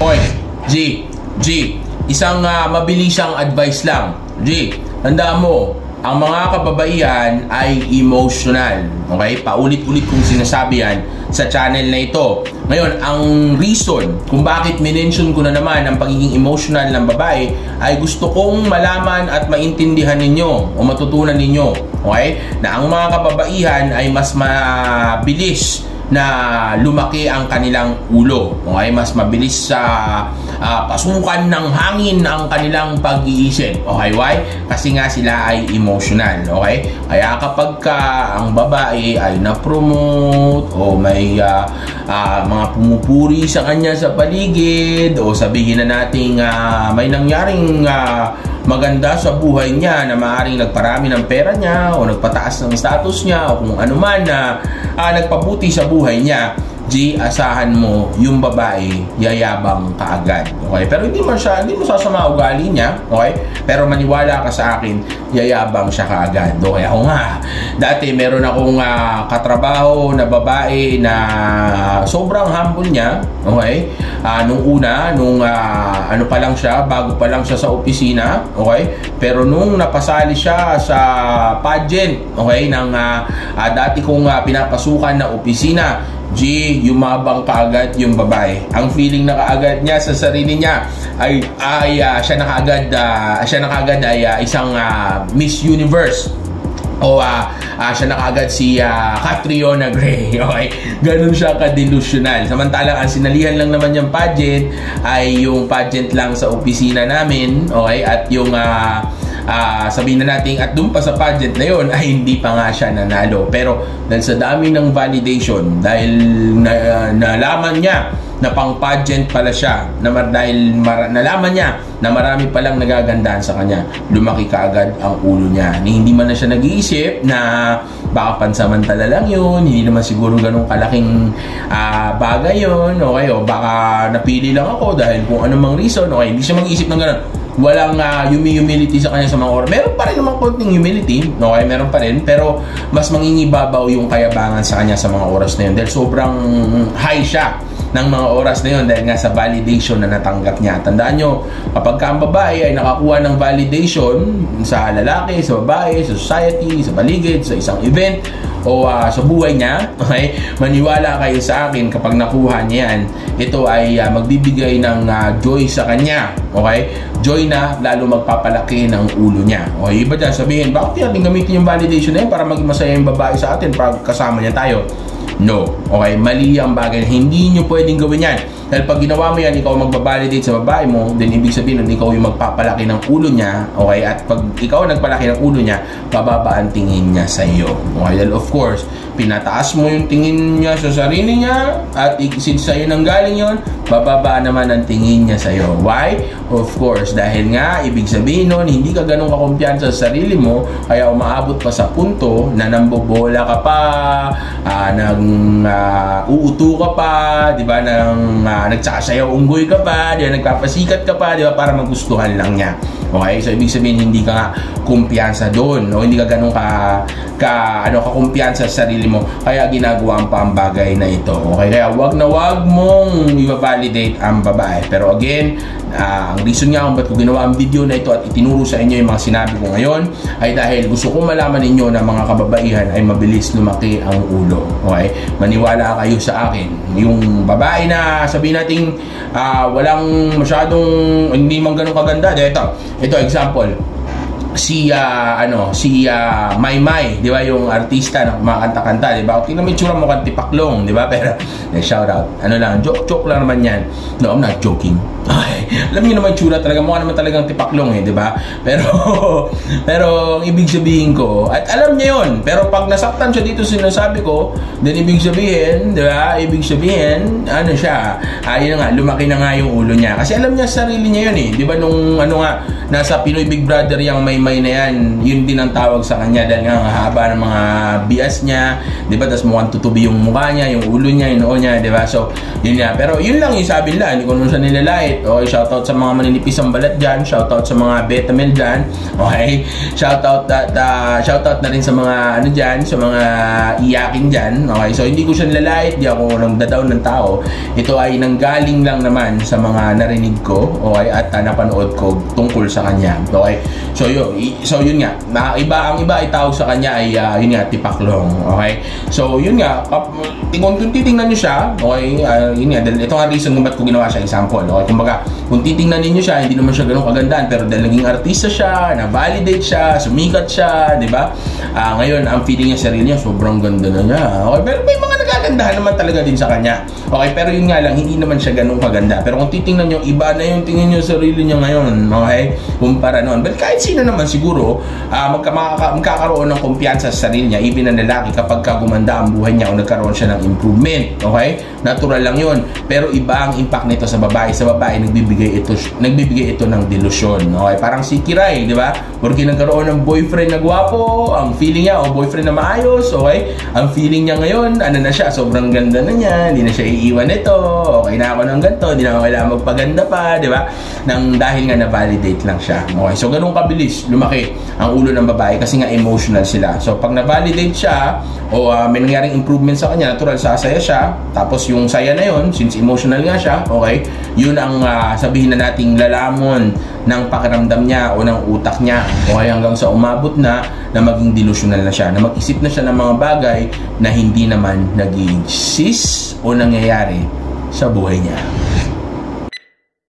Okay, G, isang mabilisang advice lang. G, tandaan mo, ang mga kababaihan ay emotional. Okay? Paulit-ulit kong sinasabi yan sa channel na ito. Ngayon, ang reason kung bakit minention ko na naman ang pagiging emotional ng babae ay gusto kong malaman at maintindihan ninyo o matutunan ninyo. Okay? Na ang mga kababaihan ay mas mabilis na lumaki ang kanilang ulo. Okay? Mas mabilis sa pasukan ng hangin ang kanilang pag-iisip. Okay? Why? Kasi nga sila ay emotional. Okay? Kaya kapag ang babae ay na-promote o may mga pumupuri sa kanya sa paligid o sabihin na nating may nangyaring maganda sa buhay niya na maaaring nagparami ng pera niya o nagpataas ng status niya o kung ano man na nagpabuti sa buhay niya, G, asahan mo yung babae yayabang kaagad. Okay? Pero hindi mo sasama ugali niya. Okay? Pero maniwala ka sa akin, yayabang siya kaagad. Okay? Ako nga, dati meron akong katrabaho na babae na sobrang humble niya. Okay? Nung una, ano pa lang siya, bago pa lang siya sa opisina. Okay? Pero nung napasali siya sa pageant, okay, ng dati kong pinapasukan na opisina, G, yumabang kaagad yung babae. Ang feeling na kaagad niya sa sarili niya ay siya na kaagad ay isang Miss Universe. O siya na kaagad si Catriona Gray. Okay? Ganun siya ka-delusional. Samantalang ang sinalihan lang naman yung pageant ay yung pageant lang sa opisina namin. Okay? At yung sabihin na natin at doon pa sa pageant na yon ay hindi pa nga siya nanalo. Pero dahil sa dami ng validation, dahil nalaman niya na pang pageant pala siya, dahil nalaman niya na marami palang nagagandahan sa kanya, lumaki kaagad ang ulo niya. Hindi man na siya nag-iisip na baka pansamantala lang yun, hindi naman siguro ganun kalaking bagay yun, okay, o baka napili lang ako dahil kung anumang reason, okay, hindi siya mag-iisip ng ganun. Walang humility sa kanya sa mga oras. Meron pa rin naman konting humility, okay, meron pa rin, pero mas mangingibabaw yung kayabangan sa kanya sa mga oras na yun dahil sobrang high siya ng mga oras na yun dahil nga sa validation na natanggap niya. Tandaan nyo, kapag ka ang babae ay nakakuha ng validation sa lalaki, sa babae, sa society, sa paligid, sa isang event o sa buhay niya, okay, maniwala kayo sa akin, kapag nakuha niya yan, ito ay magbibigay ng joy sa kanya. Okay? Joy na lalo magpapalaki ng ulo niya. Okay? Iba dyan sabihin, bakit natin gamitin yung validation na yan para maging masaya yung babae sa atin para kasama niya tayo? No. Okay? Mali ang bagay. Hindi nyo pwedeng gawin yan. Dahil pag ginawa mo yan, ikaw magbabalidate sa babae mo, then ibig sabihin nun, ikaw yung magpapalaki ng ulo niya. Okay? At pag ikaw nagpalaki ng ulo niya, bababa ang tingin niya sa iyo. Okay? Dahil of course, pinataas mo yung tingin niya sa sarili niya at sa iyo nang galing yun, bababa naman ang tingin niya sa iyo. Why? Of course, dahil nga, ibig sabihin nun, hindi ka ganun kakumpiyansa sa sarili mo, kaya umaabot pa sa punto na nambobola ka pa, uuto ka pa, di ba, nagsasayaw unggoy ka pa, di ba, nagpapasikat ka pa, di ba, para magustuhan lang niya. Okay? So, ibig sabihin, hindi ka nga kumpiyansa doon, o hindi ka ganun kakumpiyansa sa sarili mo, kaya ginagawa pa ang bagay na ito. Okay? Kaya wag na wag mong i-validate ang babae. Pero again, ang reason nga kung ba't ko ginawa ang video na ito at itinuro sa inyo yung mga sinabi ko ngayon ay dahil gusto kong malaman ninyo na mga kababaihan ay mabilis lumaki ang ulo. Okay? Maniwala kayo sa akin. Yung babae na sabihin natin walang masyadong, hindi man ganun kaganda. Ito example. Si Maymay, di ba, yung artista na kumakanta-kanta, di ba? Tingnan mo yung tsura mo, kantipaklong, di ba? Pero shout out, joke lang naman yan. No, I'm not joking. Okay. Alam niyo naman yung tsura talaga, mukha naman talagang tipaklong di ba? Pero ang ibig sabihin ko, at alam niya yun, pero pag nasaktan siya dito sinasabi ko, then ibig sabihin, di ba? Ibig sabihin, yun nga, lumaki na nga yung ulo niya. Kasi alam niya sa sarili niya yun di ba? Nung nasa Pinoy Big Brother yung Maymay, maymay na yan, yun din ang tawag sa kanya dahil nga haba ng mga bias niya, di ba? Tapos mukhang tutubi yung mukha niya, yung ulo niya, yung noo niya, di ba? So, yun nga. Pero yun lang yung sabi nila, hindi ko naman siya nilalait. Okay, shoutout sa mga maninipis ang balat dyan, shoutout sa mga betamel dyan, okay? Shoutout na rin sa mga ano dyan, sa mga iyaking dyan, okay? So, hindi ko siya nilalait, di ako nagdadaw ng tao. Ito ay nanggaling lang naman sa mga narinig ko, okay? At napanood ko tungkol sa kanya, okay? So yun nga, ang iba ay tawag sa kanya ay yun nga, tipaklong, okay? So yun nga, kung titingnan nyo siya, okay, yun nga, ito ang reason kung ba't ko ginawa siya example, okay? Kumbaga, kung titingnan ninyo siya, hindi naman siya ganun kagandaan, pero dahil naging artista siya, na-validate siya, sumikat siya, di ba? Ngayon, ang feeling niya, sarili niya, sobrang ganda na niya, okay? Pero may mga nagagandahan naman talaga din sa kanya, okay? Pero yun nga lang, hindi naman siya ganun kaganda. Pero kung titingnan nyo, iba na yung tingin nyo sarili niya ngayon, okay? Kumpara noon. But kahit sino naman siguro, magkakaroon ng kumpiyansa sa sarili niya, even ang lalaki, kapag gumanda ang buhay niya o nagkaroon siya ng improvement, okay? Natural lang yun. Pero iba ang impact nito sa babae. Sa babae, nagbibigay ito ng delusyon, okay? Parang si Kiray, di ba? Porque nagkaroon ng boyfriend na gwapo, ang feeling niya, o boyfriend na maayos, okay? Ang feeling niya ngayon, ano na siya, sobrang ganda na niya, hindi na siya iiwan nito, okay na ako ng ganito, hindi na ako kailangan magpaganda pa, di ba? Dahil nga na-validate lang siya, okay? So, ganun kabilis lumaki ang ulo ng babae kasi nga emotional sila. So, pag na-validate siya, o may nangyaring improvement sa kanya, natural, sasaya siya, tapos yung saya na yun, since emotional nga siya, okay? Yun ang sabihin na nating lalamon ng pakiramdam niya o ng utak niya, okay? Hanggang sa umabot na maging delusional na siya, na mag-isip na siya ng mga bagay na hindi naman nag-exist o nangyayari sa buhay niya.